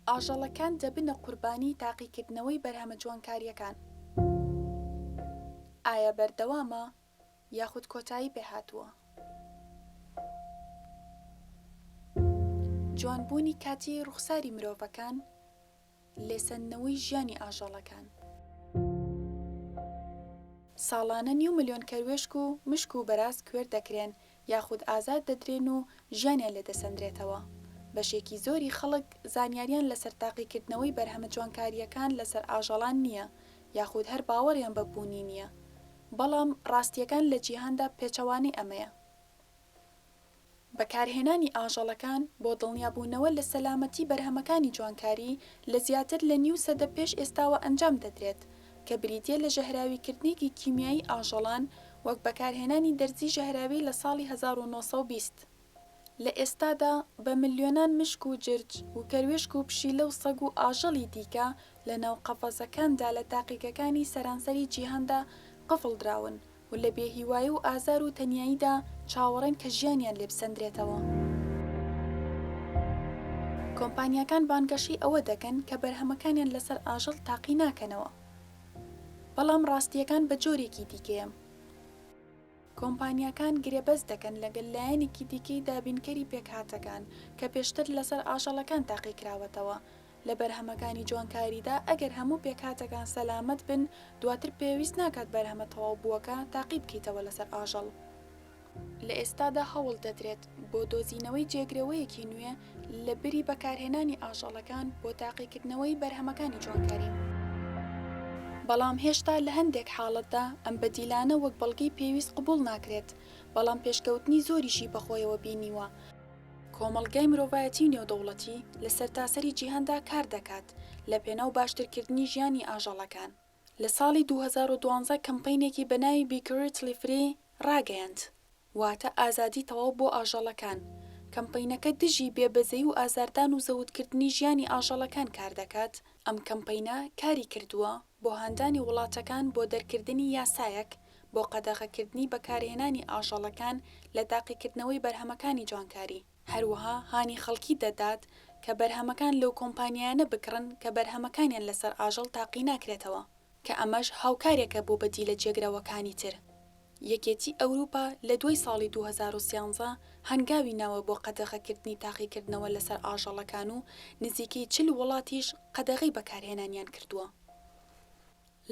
ئاژەڵەکان دەبنە قوربانی تاقیکردنەوەی بەرهەمە جوانکاریەکان. ئایا بەردەوامە یاخود کۆتایی پێهاتووە؟ جوانبوونی کاتی ڕوخساری مرۆڤەکان، لێسەندنەوەی ژیانی ئاژەڵەکان. ساڵانە 9 ملیۆن کەروێشک و مشک و بەراز کوێر دەکرێن یاخود ئازاد دەدرێن و ژیانیان لێدەسەندرێتەوە. بەشێکی زۆری خەڵک زانیاریان لەسەر تاقیکردنەوەی بەرهەمە جوانکاریەکان لەسەر ئاژەڵان نییە یاخود هەر باوەڕیان بەبوونی نییە، بەڵام ڕاستیەکان لە جیهاندا پێچەوانەی ئەمەیە. بەکارهێنانی ئاژەڵەکان بۆ دڵنیابوونەوە لە سەلامەتی بەرهەمەکانی جوانکاری لە زیاتر لە نیو سەدە پێش ئێستاوە ئەنجام دەدرێت کە بریتیە لە ژەهراویکردنێکی کیمیایی ئاژەڵان وەک بەکارهێنانی دەرزی ژەهراوی لە ساڵی 1920. لە ئێستادا بە ملیۆنان مشک و جرج و کەروێشک و پشیلە و سەگ و ئاژەڵی دیکە لە ناو قەفەسەکاندا لە تاقیگەکانی سەرانسەری جیهاندا قفڵ دراون و لە بێهیوایی و ئازار و تەنیاییدا چاوەڕێن کە ژیانیان لێبسەندرێتەوە. کۆمپانیاکان بانگەشەی ئەوە دەکەن کە بەرهەمەکانیان لەسەر ئاژەڵ تاقی ناکەنەوە، بەڵام ڕاستیەکان بە جۆرێکی دیکەیە. کۆمپانیاکان گرێبەست دەکەن لەگەڵ لایەنێکی دیکەی دابینکەری پێکهاتەکان کە پێشتر لەسەر ئاژەڵەکان تاقی کراوەتەوە. لە بەرهەمەکانی جوانکاریدا ئەگەر هەموو پێکهاتەکان سەلامەت بن، دواتر پێویست ناکات بەرهەمە تەواو بووەکە تاقی بکەیتەوە لەسەر ئاژەڵ. لە ئێستادا هەوڵ دەدرێت بۆ دۆزینەوەی جێگرەوەیەکی نوێ لە بری بەکارهێنانی ئاژەڵەکان بۆ تاقیکردنەوەی بەرهەمەکانی جوانکاری. بەڵام هێشتا لە هەندێک حاڵەتدا ئەم بەدیلانە وەک بەڵگەی پێویست قبوڵ ناکرێت، بەڵام پێشکەوتنی زۆریشی بەخۆیەوە بینیوە. کۆمەڵگەی مرۆڤایەتی نێودەوڵەتی لە سەرتاسەری جیهاندا کار دەکات لە پێناو باشترکردنی ژیانی ئاژەڵەکان. لە ساڵی 2012 کەمپەینێکی بەناوی Be Cruelty Free ڕاگەیاند، واتە ئازادی تەواو بۆ ئاژەڵەکان. کەمپەینەکە دژی بێبەزەیی و ئازاردان و زەوتکردنی ژیانی ئاژەڵەکان کار دەکات. ئەم کەمپەینە کاری کردووە بۆ هاندانی وڵاتەکان بۆ دەرکردنی یاسایەک بۆ قەدەغەکردنی بەکارهێنانی ئاژەڵەکان لە تاقیکردنەوەی بەرهەمەکانی جوانکاری. هەروەها هانی خەڵکی دەدات کە بەرهەمەکان لەو کۆمپانیانە بکڕن کە بەرهەمەکانیان لەسەر ئاژەڵ تاقی ناکرێتەوە، کە ئەمەش هاوکارێکە بۆ بەدیلە جێگرەوەکانی تر. یەکێتی ئەوروپا لە دوای ساڵی 2013 هەنگاوی ناوە بۆ قەدەغەکردنی تاقیکردنەوە لەسەر ئاژەڵەکان و نزیکەی 40 وڵاتیش قەدەغەی بەکارهێنانیان کردووە.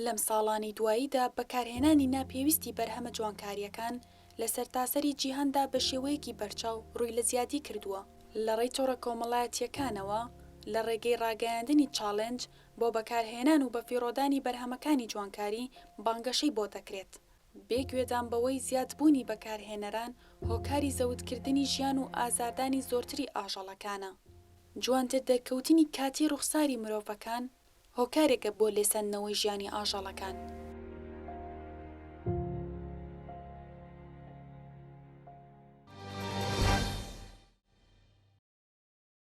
لەم ساڵانی دواییدا بەکارهێنانی ناپێویستی بەرهەمە جوانکاریەکان لە سەرتاسەری جیهاندا بە شێوەیەکی بەرچاو ڕووی لە زیادی کردووە. لە ڕێی تۆڕە کۆمەڵایەتیەکانەوە لە ڕێگەی ڕاگەیاندنی چاڵێنج بۆ بەکارهێنان و بەفیڕۆدانی بەرهەمەکانی جوانکاری بانگەشەی بۆ دەکرێت. بێگوێدان بەوەی زیادبوونی بەکارهێنەران هۆکاری زەوتکردنی ژیان و ئازاردانی زۆرتری ئاژەڵەکانە. جوانتر دەرکەوتنی کاتی ڕوخساری مرۆڤەکان هۆکارێکە بۆ لێسەندنەوەی ژیانی ئاژەڵەکان.